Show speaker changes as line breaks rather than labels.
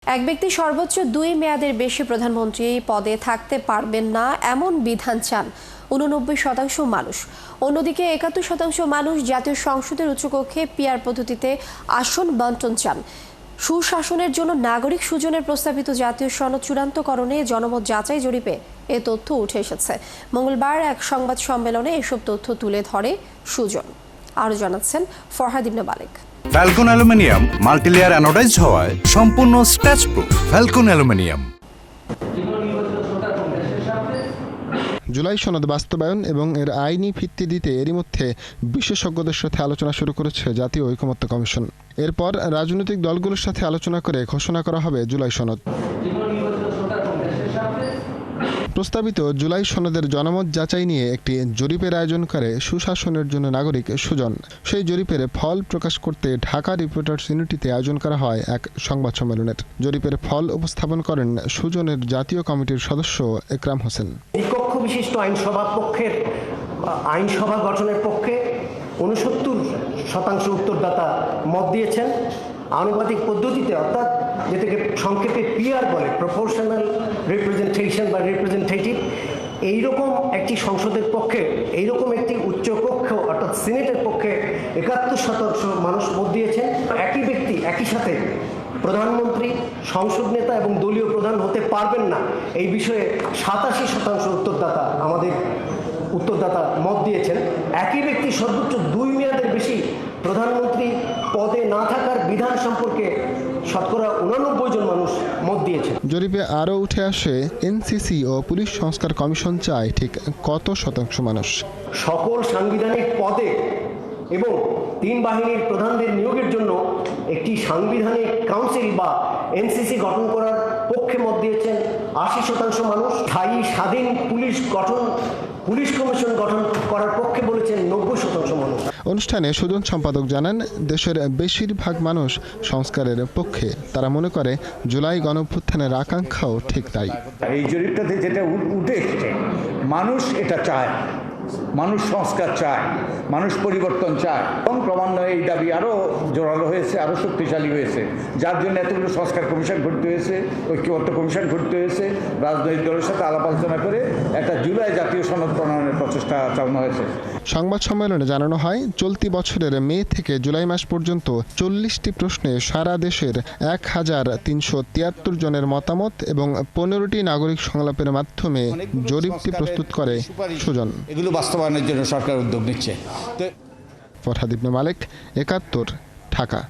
এক ব্যক্তি সর্বোচ্চ 2 মেয়াদের বেশি প্রধানমন্ত্রী পদে থাকতে পারবেন না এমন বিধান চান 89% মানুষ। অন্যদিকে 71% মানুষ জাতীয় সংসদের উচ্চকক্ষে পিআর পদ্ধতিতে আসন বণ্টন চান। সুশাসনের জন্য নাগরিক সুজনের প্রস্তাবিত জাতীয় সনদ চূড়ান্তকরণে জনমত যাচাই জরিপে এ তথ্য উঠে এসেছে। মঙ্গলবার এক সংবাদ সম্মেলনে এসব তথ্য তুলে ধরে সুজন। আরও জানাচ্ছেন ফরহাদ ইবনে মালিক।
ফ্যালকন অ্যালুমিনিয়াম মাল্টিলেয়ার অ্যানোডাইজড হওয়ায় সম্পূর্ণ scratch proof. Falcon aluminium.
July সনদ বাস্তবায়ন এবং এর আইনি ভিত্তি দিতে এরই মধ্যে বিশেষজ্ঞদের সাথে আলোচনা শুরু করেছে জাতীয় ঐকমত্য কমিশন। এরপর রাজনৈতিক দলগুলোর সাথে আলোচনা করে ঘোষণা করা হবে জুলাই সনদ। প্রস্তাবিত জুলাই সনদের জনমত যাচাই নিয়ে একটি জরিপের আয়োজন করে সুশাসনের জন্য নাগরিক সুজন। সেই জরিপের ফল প্রকাশ করতে ঢাকা রিপোর্টার্স ইউনিটিতে আয়োজন করা হয় এক সংবাদ সম্মেলনের। জরিপের ফল উপস্থাপন করেন সুজনের জাতীয় কমিটির সদস্য একরাম হোসেন।
দ্বিকক্ষ বিশিষ্ট আইনসভা গঠনের পক্ষে 69% উত্তরদাতা মত দিয়েছেন। আনুপাতিক পদ্ধতিতে অর্থাৎ যেটাকে সংক্ষেপে পিআর বলে, প্রপোর্শনাল রিপ্রেজেন্টেশন বা রিপ্রেজেন্টেটিভ, এইরকম একটি সংসদের পক্ষে, এইরকম একটি উচ্চকক্ষ অর্থাৎ সিনেটের পক্ষে 71% মানুষ মত দিয়েছেন। একই ব্যক্তি একই সাথে প্রধানমন্ত্রী, সংসদ নেতা এবং দলীয় প্রধান হতে পারবেন না, এই বিষয়ে 87% উত্তরদাতা মত দিয়েছেন। একই ব্যক্তি সর্বোচ্চ 2 মেয়াদের বেশি প্রধানমন্ত্রী পদে না থাকার বিধান সম্পর্কে 99% মানুষ মত দিয়েছে।
জরিপে আরও উঠে আসে এনসিসি ও পুলিশ সংস্কার কমিশন চায় ঠিক কত শতাংশ মানুষ।
সকল সাংবিধানিক পদে এবং 3 বাহিনীর প্রধানদের নিয়োগের জন্য একটি সাংবিধানিক কাউন্সিল বা এনসিসি গঠন করার পক্ষে মত দিয়েছেন 80% মানুষ। স্থায়ী স্বাধীন পুলিশ কমিশন গঠন করার পক্ষে বলেছেন 90% মানুষ।
অনুষ্ঠানে সুজন সম্পাদক জানান, দেশের বেশিরভাগ মানুষ সংস্কারের পক্ষে। তারা মনে করে জুলাই গণঅভ্যুত্থানের আকাঙ্ক্ষাও ঠিক তাই।
এই জরিপটাতে যেটা উঠে এসছে, মানুষ এটা চায়, মানুষ সংস্কার চায়, মানুষ পরিবর্তন চায় এবং ক্রমান্বয়ে এই দাবি আরও জোরালো হয়েছে, আরও শক্তিশালী হয়েছে, যার জন্য এতগুলো সংস্কার কমিশন ঘটতে হয়েছে, ঐক্যবদ্ধ কমিশন ঘটতে হয়েছে। রাজনৈতিক দলের সাথে আলাপ আলোচনা করে একটা জুলাই জাতীয় সনদ প্রণয়নের প্রচেষ্টা চালানো হয়েছে।
সংবাদ সম্মেলনে জানানো হয়, চলতি বছরের মে থেকে জুলাই মাস পর্যন্ত 40টি প্রশ্নে সারা দেশের 1373 জনের মতামত এবং 15টি নাগরিক সংলাপের মাধ্যমে জরিপটি প্রস্তুত করে সুজন।
এগুলো বাস্তবায়নের জন্য সরকার উদ্যোগ নিচ্ছে।
ফরহাদ ইবনে মালিক, 71, ঢাকা।